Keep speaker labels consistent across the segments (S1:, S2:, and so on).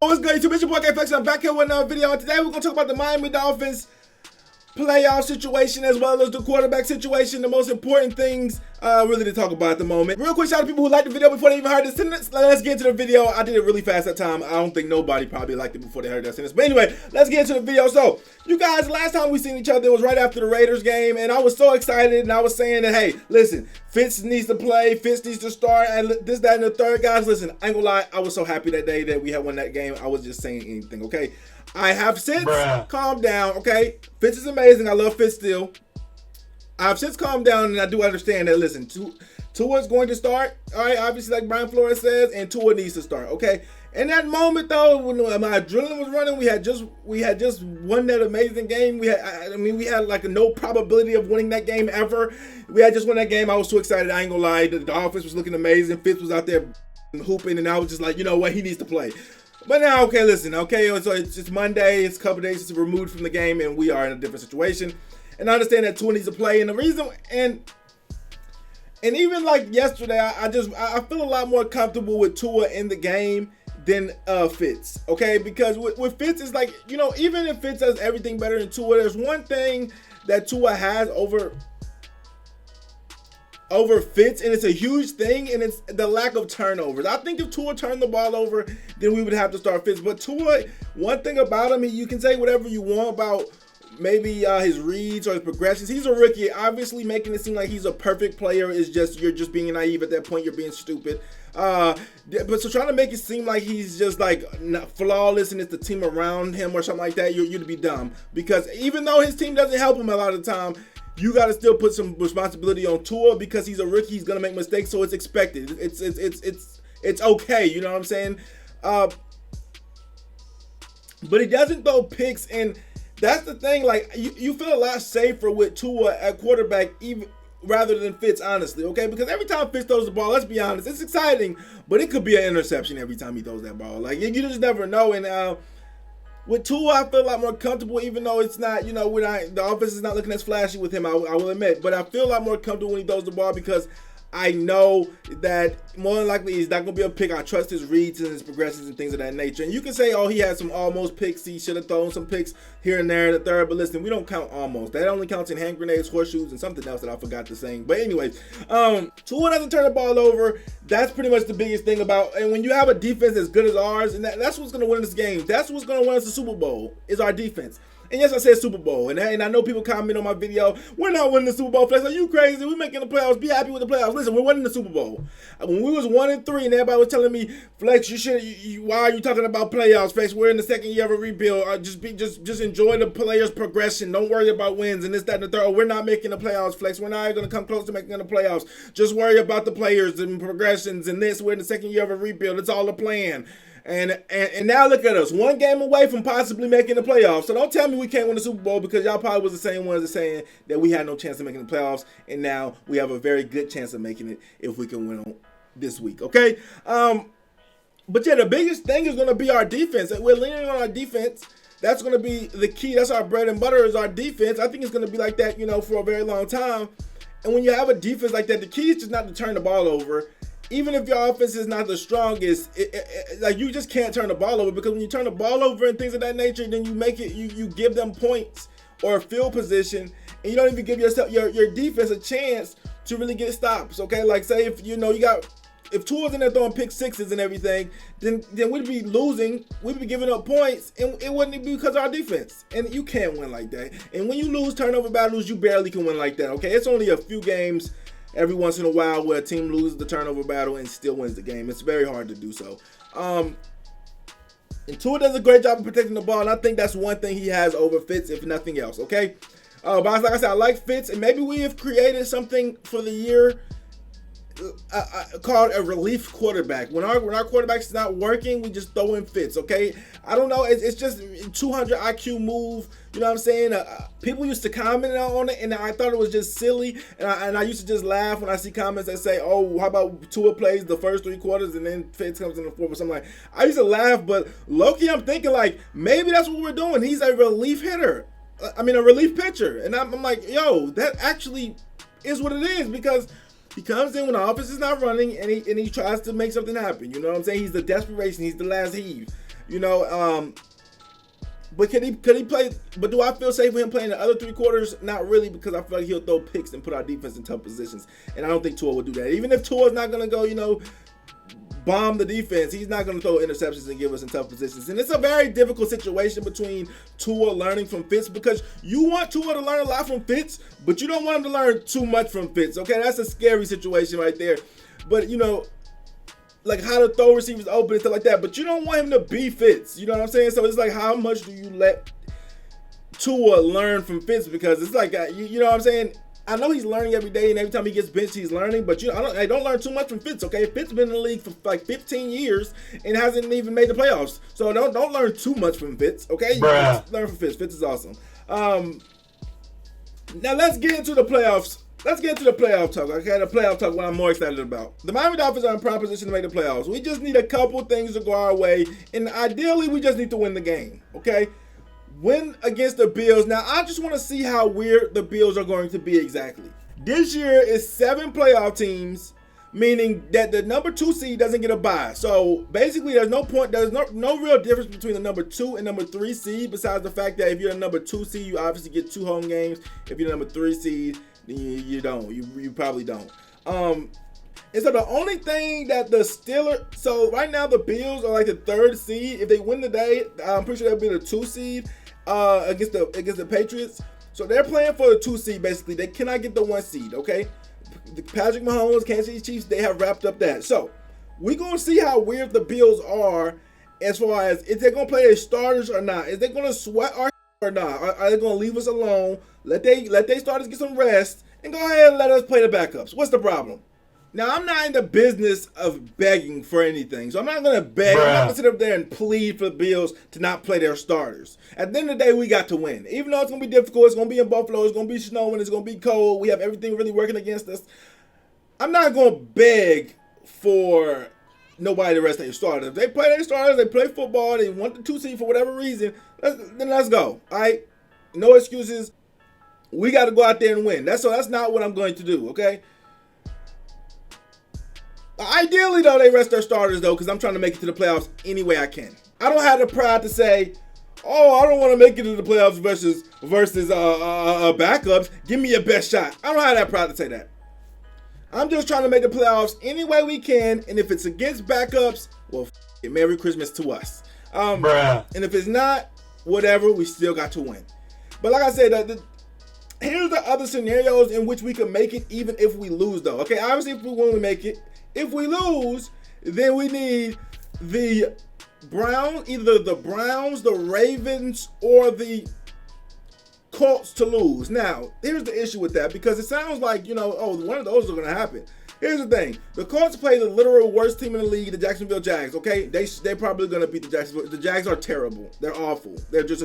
S1: What's good, YouTube? It's your boy K-Flex. I'm back here with another video. And today we're going to talk about the Miami Dolphins playoff situation as well as the quarterback situation. The most important things really to talk about at the moment. Real quick, shout out to people who liked the video before they even heard the sentence. Let's get into the video. I did it really fast that time. I don't think nobody probably liked it before they heard that sentence. But anyway, let's get into the video. So, you guys, last time we seen each other, it was right after the Raiders game, and I was so excited, and I was saying that, hey, listen, Fitz needs to play, Fitz needs to start, and this, that, and the third. Guys, listen, I ain't gonna lie, I was so happy that day that we had won that game. I was just saying anything, okay? I have since calmed down, okay? Fitz is amazing. I love Fitz still. I have since calmed down, and I do understand that, listen, Tua's going to start, all right? Obviously, like Brian Flores says, and Tua needs to start, okay? In that moment, though, when my adrenaline was running, we had just won that amazing game. We had like no probability of winning that game ever. We had just won that game. I was too excited. I ain't gonna lie. The offense was looking amazing. Fitz was out there hooping, and I was just like, you know what? He needs to play. But now, okay, listen, okay, so it's Monday. It's a couple days since we're removed from the game, and we are in a different situation. And I understand that Tua needs to play, and the reason and even like yesterday, I feel a lot more comfortable with Tua in the game than Fitz, okay? Because with Fitz, it's like, you know, even if Fitz does everything better than Tua, there's one thing that Tua has over Fitz, and it's a huge thing, and it's the lack of turnovers. I think if Tua turned the ball over, then we would have to start Fitz. But Tua, one thing about him, you can say whatever you want about maybe his reads or his progressions. He's a rookie. Obviously, making it seem like he's a perfect player is just, you're just being naive at that point. You're being stupid. But so trying to make it seem like he's just like flawless and it's the team around him or something like that, you'd be dumb. Because even though his team doesn't help him a lot of the time, you got to still put some responsibility on Tua because he's a rookie. He's gonna make mistakes, so it's expected. It's okay. You know what I'm saying? But he doesn't throw picks, and that's the thing. Like you feel a lot safer with Tua at quarterback, even rather than Fitz, honestly, okay? Because every time Fitz throws the ball, let's be honest, it's exciting, but it could be an interception every time he throws that ball. Like, you just never know. And with Tua, I feel a lot more comfortable, even though it's not, you know, the offense is not looking as flashy with him, I will admit. But I feel a lot more comfortable when he throws the ball because I know that more than likely he's not going to be able to pick. I trust his reads and his progressions and things of that nature. And you can say, oh, he had some almost picks. He should have thrown some picks here and there in the third. But listen, we don't count almost. That only counts in hand grenades, horseshoes, and something else that I forgot to say. But anyways, Tua doesn't turn the ball over. That's pretty much the biggest thing about. And when you have a defense as good as ours, and that's what's going to win this game. That's what's going to win us the Super Bowl is our defense. And yes, I said Super Bowl, and I know people comment on my video, we're not winning the Super Bowl. Flex, are you crazy? We're making the playoffs. Be happy with the playoffs. Listen, we're winning the Super Bowl. When we was 1-3, and everybody was telling me, Flex, why are you talking about playoffs, Flex? We're in the second year of a rebuild. Just enjoy the players' progression. Don't worry about wins and this, that, and the third. Oh, we're not making the playoffs, Flex. We're not going to come close to making the playoffs. Just worry about the players and progressions and this. We're in the second year of a rebuild. It's all a plan. And now look at us, one game away from possibly making the playoffs. So don't tell me we can't win the Super Bowl because y'all probably was the same ones that saying that we had no chance of making the playoffs. And now we have a very good chance of making it if we can win this week, okay? But yeah, the biggest thing is going to be our defense. We're leaning on our defense. That's going to be the key. That's our bread and butter is our defense. I think it's going to be like that, you know, for a very long time. And when you have a defense like that, the key is just not to turn the ball over. Even if your offense is not the strongest, like you just can't turn the ball over because when you turn the ball over and things of that nature, then you make it, you give them points or field position, and you don't even give yourself your defense a chance to really get stops. Okay, like say if if Tua's in there throwing pick sixes and everything, then we'd be losing, we'd be giving up points, and it wouldn't be because of our defense. And you can't win like that. And when you lose turnover battles, you barely can win like that. Okay, it's only a few games every once in a while where a team loses the turnover battle and still wins the game. It's very hard to do so. And Tua does a great job of protecting the ball, and I think that's one thing he has over Fitz, if nothing else, okay? But like I said, I like Fitz, and maybe we have created something for the year called a relief quarterback. When our quarterback's not working, we just throw in Fitz, okay? I don't know. It's just 200 IQ move. You know what I'm saying? People used to comment on it, and I thought it was just silly. And I used to just laugh when I see comments that say, "Oh, how about Tua plays the first 3 quarters and then Fitz comes in the fourth," or something like. I used to laugh, but low-key, I'm thinking like maybe that's what we're doing. He's a relief hitter. I mean, a relief pitcher, and I'm like, yo, that actually is what it is because he comes in when the offense is not running, and he tries to make something happen. You know what I'm saying? He's the desperation. He's the last heave. But could he play? But do I feel safe with him playing the other 3 quarters? Not really, because I feel like he'll throw picks and put our defense in tough positions, and I don't think Tua will do that. Even if Tua's not gonna go, bomb the defense, he's not gonna throw interceptions and give us in tough positions. And it's a very difficult situation between Tua learning from Fitz, because you want Tua to learn a lot from Fitz, but you don't want him to learn too much from Fitz. Okay, that's a scary situation right there. But like how to throw receivers open and stuff like that, but you don't want him to be Fitz. You know what I'm saying? So it's like, how much do you let Tua learn from Fitz? Because it's like, you know what I'm saying? I know he's learning every day, and every time he gets benched, he's learning. But I don't learn too much from Fitz. Okay, Fitz been in the league for like 15 years and hasn't even made the playoffs. So don't learn too much from Fitz. Okay, learn from Fitz. Fitz is awesome. Now let's get into the playoffs. Let's get into the playoff talk, okay? The playoff talk, what I'm more excited about. The Miami Dolphins are in prime position to make the playoffs. We just need a couple things to go our way, and ideally, we just need to win the game, okay? Win against the Bills. Now, I just want to see how weird the Bills are going to be exactly. This year is 7 playoff teams, meaning that the number 2 seed doesn't get a bye. So, basically, there's no real difference between the number 2 and number 3 seed, besides the fact that if you're the number 2 seed, you obviously get 2 home games. If you're the number 3 seed, you don't. You probably don't. And so the only thing that the Steelers, so right now the Bills are like the 3rd seed. If they win today, I'm pretty sure they'll be the 2 seed against the Patriots. So they're playing for the 2 seed basically. They cannot get the 1 seed. Okay, Patrick Mahomes, Kansas City Chiefs, they have wrapped up that. So we're gonna see how weird the Bills are as far as if they're gonna play their starters or not. Is they gonna sweat our or not? Are they gonna leave us alone? Let they starters get some rest and go ahead and let us play the backups. What's the problem? Now, I'm not in the business of begging for anything, so I'm not gonna beg. I'm not gonna sit up there and plead for the Bills to not play their starters. At the end of the day, we got to win. Even though it's gonna be difficult, it's gonna be in Buffalo, it's gonna be snowing, it's gonna be cold. We have everything really working against us. I'm not gonna beg for nobody to rest their starters. If they play their starters, they play football, they want the 2 seed for whatever reason, then let's go. All right, no excuses. We got to go out there and win. That's not what I'm going to do, okay? Ideally, though, they rest their starters, though, because I'm trying to make it to the playoffs any way I can. I don't have the pride to say, oh, I don't want to make it to the playoffs versus backups. Give me your best shot. I don't have that pride to say that. I'm just trying to make the playoffs any way we can, and if it's against backups, well, Merry Christmas to us. And if it's not, whatever, we still got to win. But like I said, here's the other scenarios in which we can make it even if we lose, though. Okay, obviously if we win, we make it. If we lose, then we need the Browns, either the Browns, the Ravens, or the Colts to lose. Now, here's the issue with that, because it sounds like, one of those are going to happen. Here's the thing. The Colts play the literal worst team in the league, the Jacksonville Jags, okay? They're probably going to beat the Jacksonville. The Jags are terrible. They're awful. They're just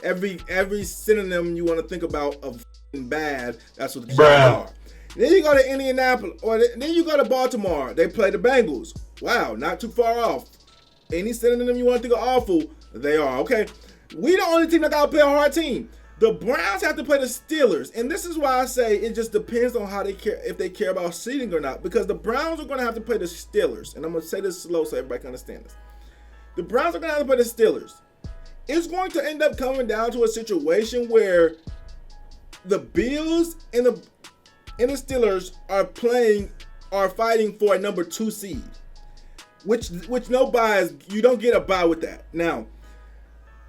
S1: every synonym you want to think about of bad, that's what the Jags are. Then you go to Indianapolis, or then you go to Baltimore. They play the Bengals. Wow, not too far off. Any synonym you want to think of awful, they are, okay? We the only team that got to play a hard team. The Browns have to play the Steelers, and this is why I say it just depends on how they care, if they care about seeding or not, because the Browns are going to have to play the Steelers, and I'm going to say this slow so everybody can understand this. The Browns are going to have to play the Steelers. It's going to end up coming down to a situation where the Bills and the Steelers are fighting for a number 2 seed, which no buys. You don't get a bye with that. Now,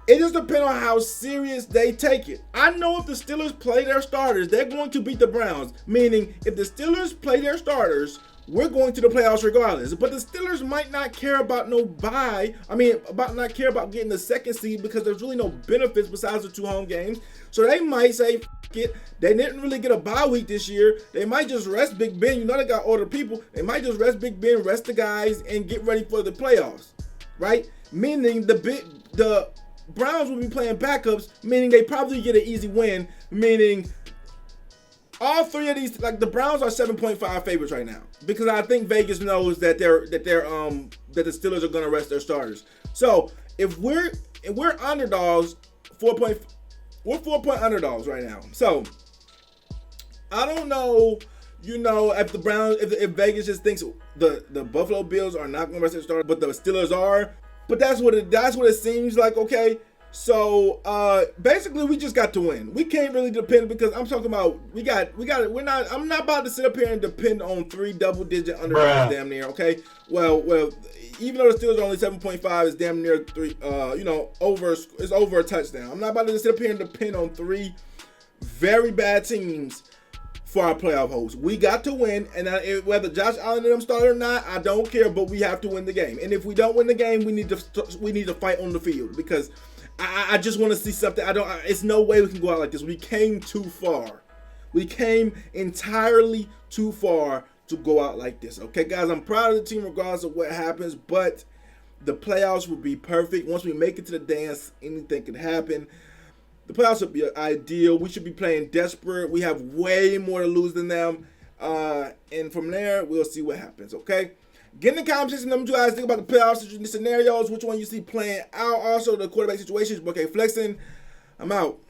S1: it just depends on how serious they take it. I know if the Steelers play their starters, they're going to beat the Browns. Meaning, if the Steelers play their starters, we're going to the playoffs regardless. But the Steelers might not care about no bye. Not care about getting the 2nd seed, because there's really no benefits besides the 2 home games. So they might say, F it. They didn't really get a bye week this year. They might just rest Big Ben. You know they got older people. They might just rest Big Ben, rest the guys, and get ready for the playoffs. Right? Meaning the Browns will be playing backups, meaning they probably get an easy win, meaning all 3 of these, like the Browns are 7.5 favorites right now, because I think Vegas knows that the Steelers are going to rest their starters. So if we're underdogs, we're 4-point underdogs right now. So I don't know, if the Browns, if Vegas just thinks the Buffalo Bills are not going to rest their starters, but the Steelers are. but that's what it seems like. Okay, so basically we just got to win. We can't really depend because I'm talking about I'm not about to sit up here and depend on 3 double-digit underdogs damn near. Okay, well, even though the Steelers are only 7.5, it's damn near 3. It's over a touchdown. I'm not about to sit up here and depend on 3 very bad teams for our playoff hopes. We got to win, and whether Josh Allen and them start or not, I don't care. But we have to win the game. And if we don't win the game, we need to fight on the field because I just want to see something. It's no way we can go out like this. We came too far. We came entirely too far to go out like this. Okay, guys, I'm proud of the team regardless of what happens, but the playoffs will be perfect. Once we make it to the dance, anything can happen. The playoffs would be ideal. We should be playing desperate. We have way more to lose than them. And from there, we'll see what happens, okay? Get in the comment section. Let me know what you guys think about the playoff scenarios. Which one you see playing out. Also, the quarterback situations. Okay, flexing. I'm out.